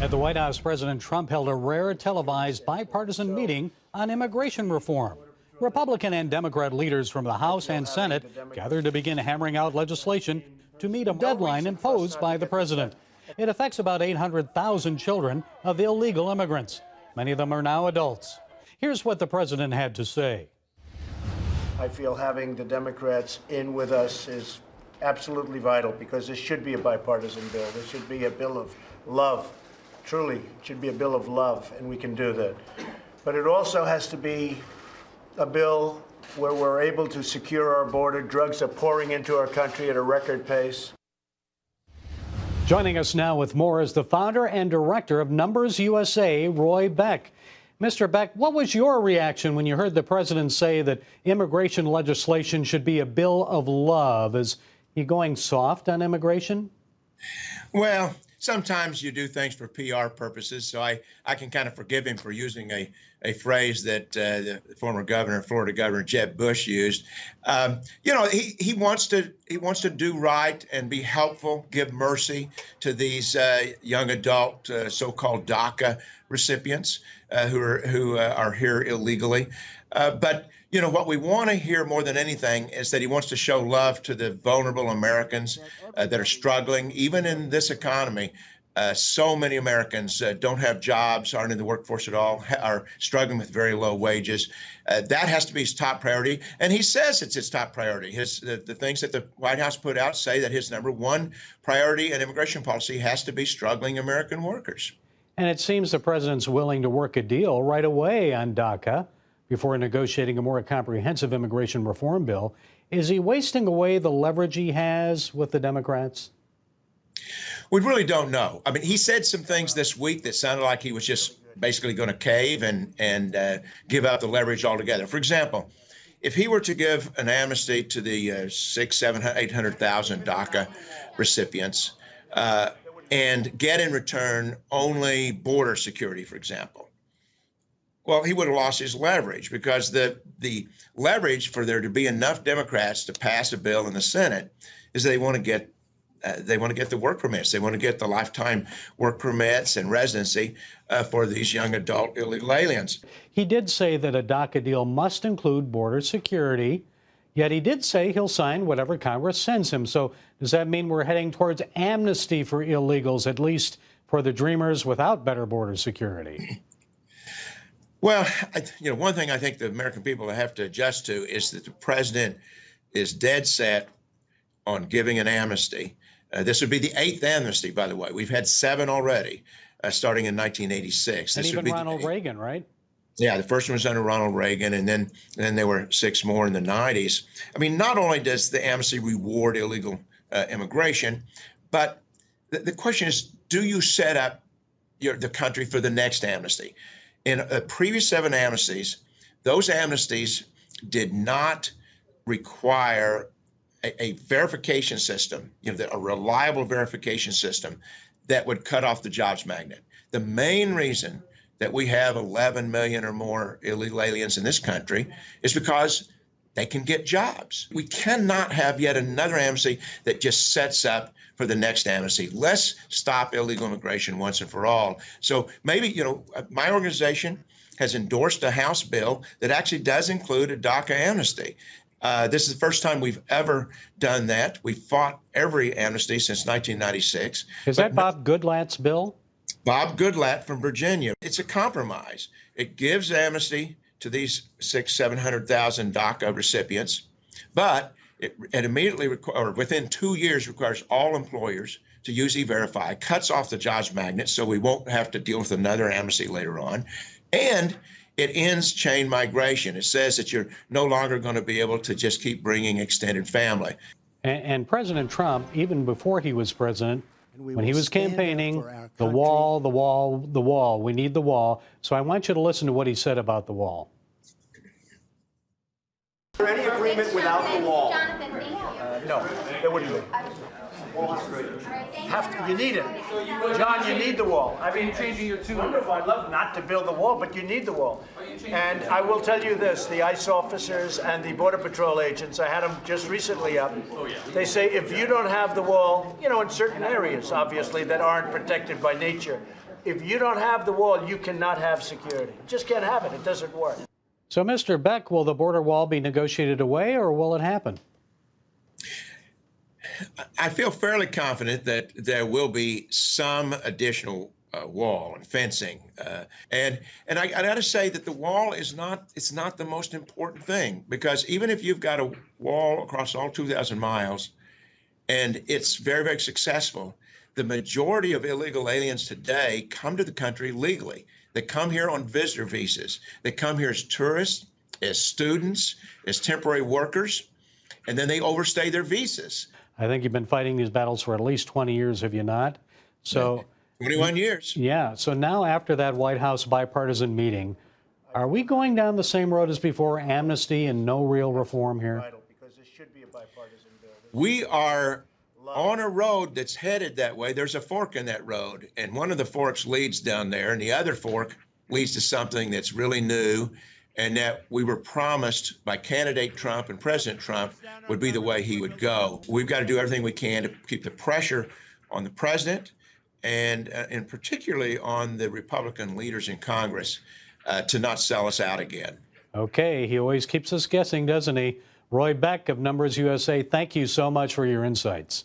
At the White House, President Trump held a rare televised bipartisan meeting on immigration reform. Republican and Democrat leaders from the House and Senate gathered to begin hammering out legislation to meet a deadline imposed by the president. It affects about 800,000 children of illegal immigrants. Many of them are now adults. Here's what the president had to say. I feel having the Democrats in with us is absolutely vital because this should be a bipartisan bill. This should be a bill of love. Truly, it should be a bill of love, and we can do that. But it also has to be a bill where we're able to secure our border. Drugs are pouring into our country at a record pace. Joining us now with more is the founder and director of NumbersUSA, Roy Beck. Mr. Beck, what was your reaction when you heard the president say that immigration legislation should be a bill of love? Is he going soft on immigration? Well, sometimes you do things for PR purposes, so I can kind of forgive him for using a phrase that the former governor, Florida Governor Jeb Bush used. You know, he wants to do right and be helpful, give mercy to these young adult so-called DACA recipients who are here illegally. But you know, what we want to hear more than anything is that he wants to show love to the vulnerable Americans that are struggling, even in this economy. So many Americans don't have jobs, aren't in the workforce at all, are struggling with very low wages. That has to be his top priority, and he says it's his top priority. The things that the White House put out say that his #1 priority in immigration policy has to be struggling American workers. And it seems the president's willing to work a deal right away on DACA before negotiating a more comprehensive immigration reform bill. Is he wasting away the leverage he has with the Democrats? We really don't know. I mean, he said some things this week that sounded like he was just basically going to cave and give up the leverage altogether. For example, if he were to give an amnesty to the 600,000, 700,000, 800,000 DACA recipients and get in return only border security, for example, well, he would have lost his leverage because the leverage for there to be enough Democrats to pass a bill in the Senate is they want to get the work permits. They want to get the lifetime work permits and residency for these young adult illegal aliens. He did say that a DACA deal must include border security, yet he did say he'll sign whatever Congress sends him. So does that mean we're heading towards amnesty for illegals, at least for the dreamers without better border security? Well, you know, one thing I think the American people have to adjust to is that the president is dead set on giving an amnesty. This would be the 8th amnesty, by the way. We've had 7 already, starting in 1986. And even Ronald Reagan, right? Yeah, the first one was under Ronald Reagan, and then there were 6 more in the 90s. I mean, not only does the amnesty reward illegal immigration, but the question is, do you set up the country for the next amnesty? In the previous 7 amnesties, those amnesties did not require a verification system, you know, a reliable verification system that would cut off the jobs magnet. The main reason that we have 11 million or more illegal aliens in this country is because they can get jobs. We cannot have yet another amnesty that just sets up for the next amnesty. Let's stop illegal immigration once and for all. So maybe, you know, my organization has endorsed a House bill that actually does include a DACA amnesty. This is the first time we've ever done that. We fought every amnesty since 1996. Is that Bob Goodlatte's bill? Bob Goodlatte from Virginia. It's a compromise. It gives amnesty to these 700,000 DACA recipients, but it immediately, or within 2 years, requires all employers to use E-Verify, cuts off the jobs magnet so we won't have to deal with another amnesty later on, and it ends chain migration. It says that you're no longer going to be able to just keep bringing extended family. And President Trump, even before he was president, when he was campaigning, the wall, the wall, the wall, we need the wall. So I want you to listen to what he said about the wall. Is there any agreement without the wall? No, there wouldn't be. You need it. John, you need the wall. I mean, changing your tune. Wonderful. I'd love not to build the wall, but you need the wall. And I will tell you this, the ICE officers and the Border Patrol agents, I had them just recently up. They say if you don't have the wall, you know, in certain areas, obviously, that aren't protected by nature, if you don't have the wall, you cannot have security. You just can't have it. It doesn't work. So, Mr. Beck, will the border wall be negotiated away, or will it happen? I feel fairly confident that there will be some additional wall and fencing, and I got to say that the wall is not the most important thing, because even if you've got a wall across all 2,000 miles and it's very, very successful, the majority of illegal aliens today come to the country legally. They come here on visitor visas. They come here as tourists, as students, as temporary workers, and then they overstay their visas. I think you've been fighting these battles for at least 20 years, have you not? So, 21 years. Yeah. So now, after that White House bipartisan meeting, are we going down the same road as before, amnesty and no real reform here? Because this should be a bipartisan bill. We are on a road that's headed that way. There's a fork in that road, and one of the forks leads down there, and the other fork leads to something that's really new, and that we were promised by candidate Trump and President Trump would be the way he would go. We've got to do everything we can to keep the pressure on the president and particularly on the Republican leaders in Congress to not sell us out again. Okay, he always keeps us guessing, doesn't he? Roy Beck of NumbersUSA, thank you so much for your insights.